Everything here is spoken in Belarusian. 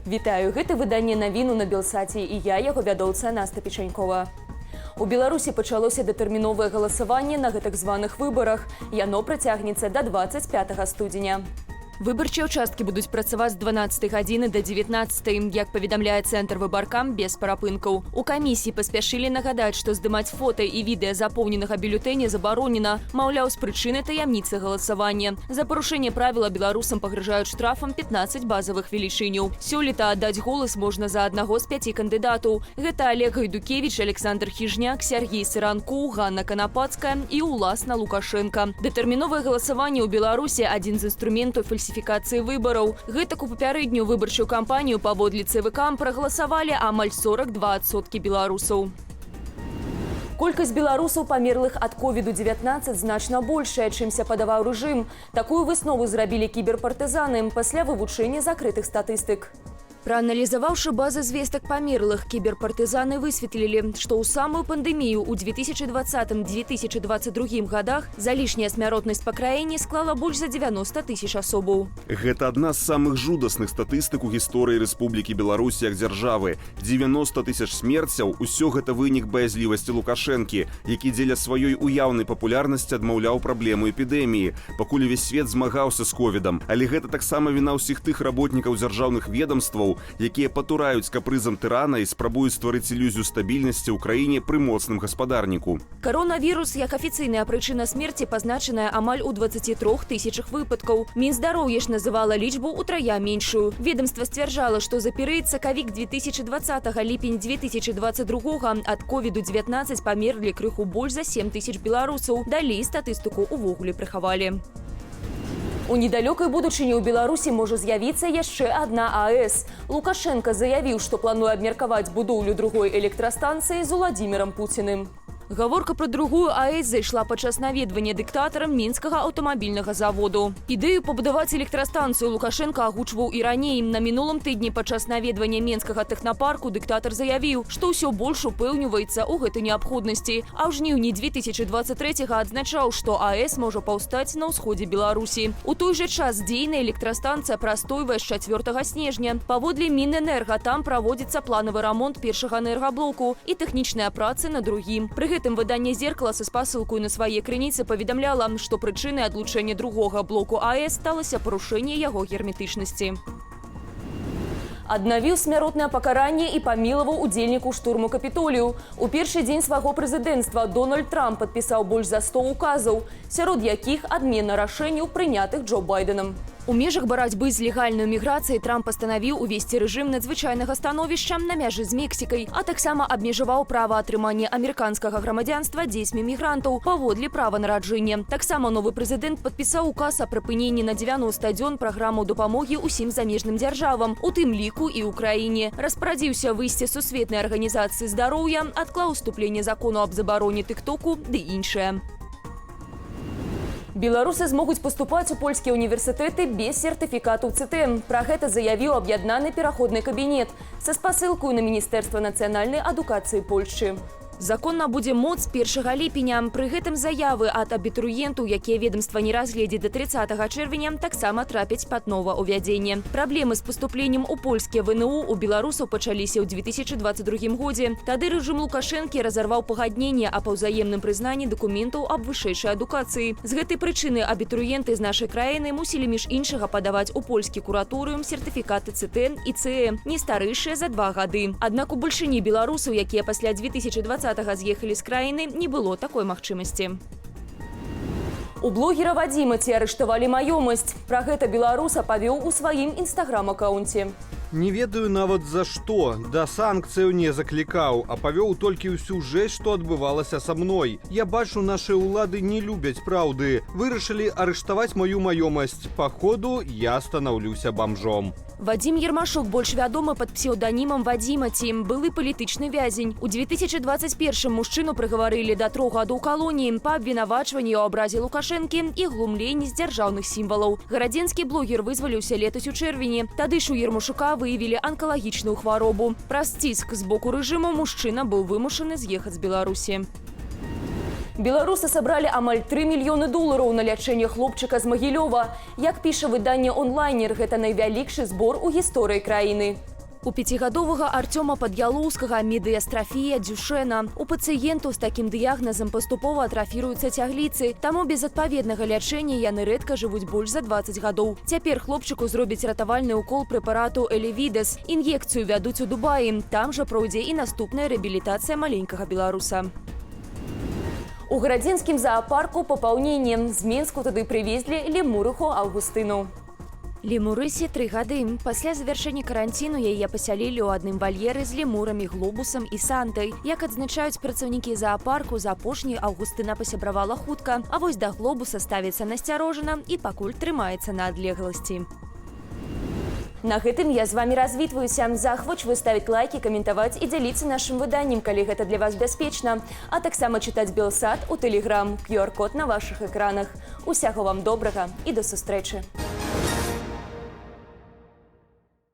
Вітаю, гэта выданне навіну на Белсаце і я, яго вядоўца Наста Печанькова. У Беларусі пачалося датэрміновае галасаванне на гэтак званых выбарах. Яно працягнецца да 25 студзеня. Выбарчыя ўчасткі будуць працаваць з 12 гадзіны да 19, як паведамляе Цэнтр выбаркам без парапынкаў. У камісіі паспяшылі нагадаць, што здымаць фота і відэа запоўненага бюлетэня забаронена, маўляў, з прычыны таямніцы галасавання. За парушэнне правіла беларусам пагражаюць штрафам 15 базавых велічыняў. Сёлета аддаць голас можна за аднаго з 5 кандыдатаў. Гэта Олег Гайдукевіч, Александр Хіжняк, Сергей Сыранку, Ганна Канапацкая і уласна Лукашенко. Датэрміновае галасаванне ў Беларусі адзін з інструментаў фальсіфікацыі выбараў. Гэтак у папярэднюю выбарчую кампанію паводле ЦВК прагаласавалі амаль 42% беларусаў. Колькасць беларусаў, памерлых ад COVID-19, значна большая, чымся падаваў рэжым. Такую выснову зрабілі кіберпартызаны пасля вывучэння закрытых статыстык. Прааналізаваўшы базы звестак памерлых, кіберпартызаны высветлілі, што ў самую пандэмію ў 2020-2022 годах залішняя смяротнасць па краіне склала больш за 90 тысяч асобаў. Гэта адна з самых жудасных статыстык у гісторыі Рэспублікі Беларусь як дзяржавы. 90 тысяч смерцяў – усё гэта вынік баязлівасці Лукашэнкі, які дзеля сваёй уяўнай папулярнасці адмаўляў праблему эпідэміі, пакуль увесь свет змагаўся з ковідам. Але гэта таксама віна ўсіх тых работнікаў дзяржаўных ведамстваў, якія патураюць капрызам тырана і спрабуюць стварыць ілюзію стабільнасці ў краіне пры моцным гаспадарніку. Каронавірус як афіцыйная прычына смерці пазначаная амаль у 23 тысячах выпадкаў. Мінздароўя ж называла лічбу утрая меншую. Ведомства сцвярджала, што за перыяд сакавік 2020 ліпень 2022 ад COVID-19 памерлі крыху больш за 7 тысяч беларусаў. Далей статыстыку ўвогуле прыхавалі. У недалёкай будучыні ў Беларусі можа з'явіцца яшчэ адна АЭС. Лукашенко заявіў, што плануе абмеркаваць будоўлю другой электрастанцыі з Уладзімірам Пуціным. Гаворка пра другую АЭС зайшла падчас наведвання дыктатарам мінскага аўтамабільнага заводу. Ідэю пабудаваць электрастанцыю Лукашенко агучваў і раней. На мінулым тыдні падчас наведвання менскага тэхнапарку дыктатар заявіў, што ўсё больш упэўніваецца ў гэтай неабходнасці. А ў жніўні 2023 адзначаў, што АЭС можа паўстаць на ўсходзе Беларусі. У той жа час дзейная электрастанцыя прастойвае з 4 снежня. Паводле Мінэнерга там праводзіцца планавы рамонт першага энергаблоку і тэхнічныя працы на другім. Пры гэтым выданне «Зеркала» са спасылкаю на свае крыніцы паведамляла, што прычынай адлучэння другога блоку АЭС сталася парушэнне яго герметычнасці. Аднавіў смяротнае пакаранне і памілаваў удзельніку штурму Капітолію. У першы дзень свайго прэзідэнцтва Дональд Трамп падпісаў больш за 100 указаў, сярод якіх адмена рашэнняў, прынятых Джо Байденам. У межах барацьбы з легальнай міграцыяй Трамп пастанавіў увесці рэжым надзвычайнага становішча на мяжы з Мексікай, а таксама абмежаваў права атрымання амерыканскага грамадзянства дзецьмі мігрантаў паводле права нараджэння. Таксама новы прэзідэнт падпісаў указ о прыпыненні на 90 дзён праграму дапамогі ўсім замежным дзяржавам, у тым ліку і ўкраіне. Распарадзіўся выйсці сусветнай арганізацыі здароўя, адклаў уступленне закону аб забароне тык-току ды іншае. Беларусы змогуць паступаць у польскія універсітэты без сертыфікату ЦТ. Пра гэта заявіў аб'яднаны пераходны кабінет са спасылкаю на Міністэрства нацыянальнай адукацыі Польшчы. Закон набудзе моц 1 ліпеня. Пры гэтым заявы ад абітурыентаў, якія ведамства не разгледзе да 30 чэрвеня, таксама трапяць пад новаўвядзенне. Праблемы з паступленнем у польскія ВНУ у беларусаў пачаліся ў 2022 годзе. Тады рэжым Лукашэнкі разарваў пагадненне аб узаемным прызнанні дакументаў аб вышэйшай адукацыі. З гэтай прычыны абітурыенты з нашай краіны мусілі між іншага падаваць у польскі кураторыум сертыфікаты ЦТ і ЦЭ, не старэйшыя за 2 гады. Аднак у бальшыні беларусаў, якія пасля 2020 з'ехалі з краіны, не было такой магчымасці. У блогера Вадзіма арыштавалі маёмасць. Пра гэта беларус апавёў у сваім інстаграм-акаунце. Не ведаю нават за што. Да санкцыяў не заклікаў, а павёў толькі ўсю жэсць, што адбывалася са мной. Я бачу, нашыя ўлады не любяць праўды. Вырашылі арыштаваць маю маёмасць. Паходу, я станаўлюся бамжом. Вадзім Ермашук больш вядомы пад псеўданімам Вадзімаці, былы палітычны вязень. У 2021 мужчыну прыгаварылі да 3 гадоў калоніі па абвінавачванні ў абразе Лукашэнкі і глумленні з дзяржаўных сімвалаў. Гарадзенскі блогер вызваліўся летась у чэрвені. Тады ж у Ермашука выявілі анкалагічную хваробу. Праз ціск з боку рэжыму мужчына быў вымушаны з'ехаць з Беларусі. Беларусы сабралі амаль 3 мільёны долараў на лячэнне хлопчыка з Магілёва. Як піша выданне онлайнер, гэта найвялікшы збор у гісторыі краіны. У 5гадовага Артёма Пад'ялоўскага медыястрафія Дюшена. У пацыентаў з такім дыягназам паступова атрафіруюцца цягліцы, таму без адпаведнага лячэння яны рэдка жывуць больш за 20 гадоў. Цяпер хлопчыку зробяць ратавальны ўкол прэпарату Элевідас. Ін'екцыю вядуць у Дубаі. Там жа пройдзе і наступная рэабілітацыя маленькага беларуса. У гарадзенскім заапарку папаўненне. З Мінску туды прывезлі лемурыху Аўгустыну. Лемурысе 3 гады. Пасля завяршэння каранціну яе пасялілі ў адным вальеры з лемурамі, глобусам і сантай. Як адзначаюць працаўнікі заапарку, за апошні Аўгустына пасябравала хутка, а вось да глобуса ставіцца насцярожана і пакуль трымаецца на адлегласці. На гэтым я з вами развітваюся. Захвочваю ставіць лайкі, каментаваць і дзяліцца нашым выданнем, калі гэта для вас бяспечна. А таксама чытаць Белсат у Тэлеграм. QR-код на вашых экранах. Усяго вам добрага і да сустрэчы.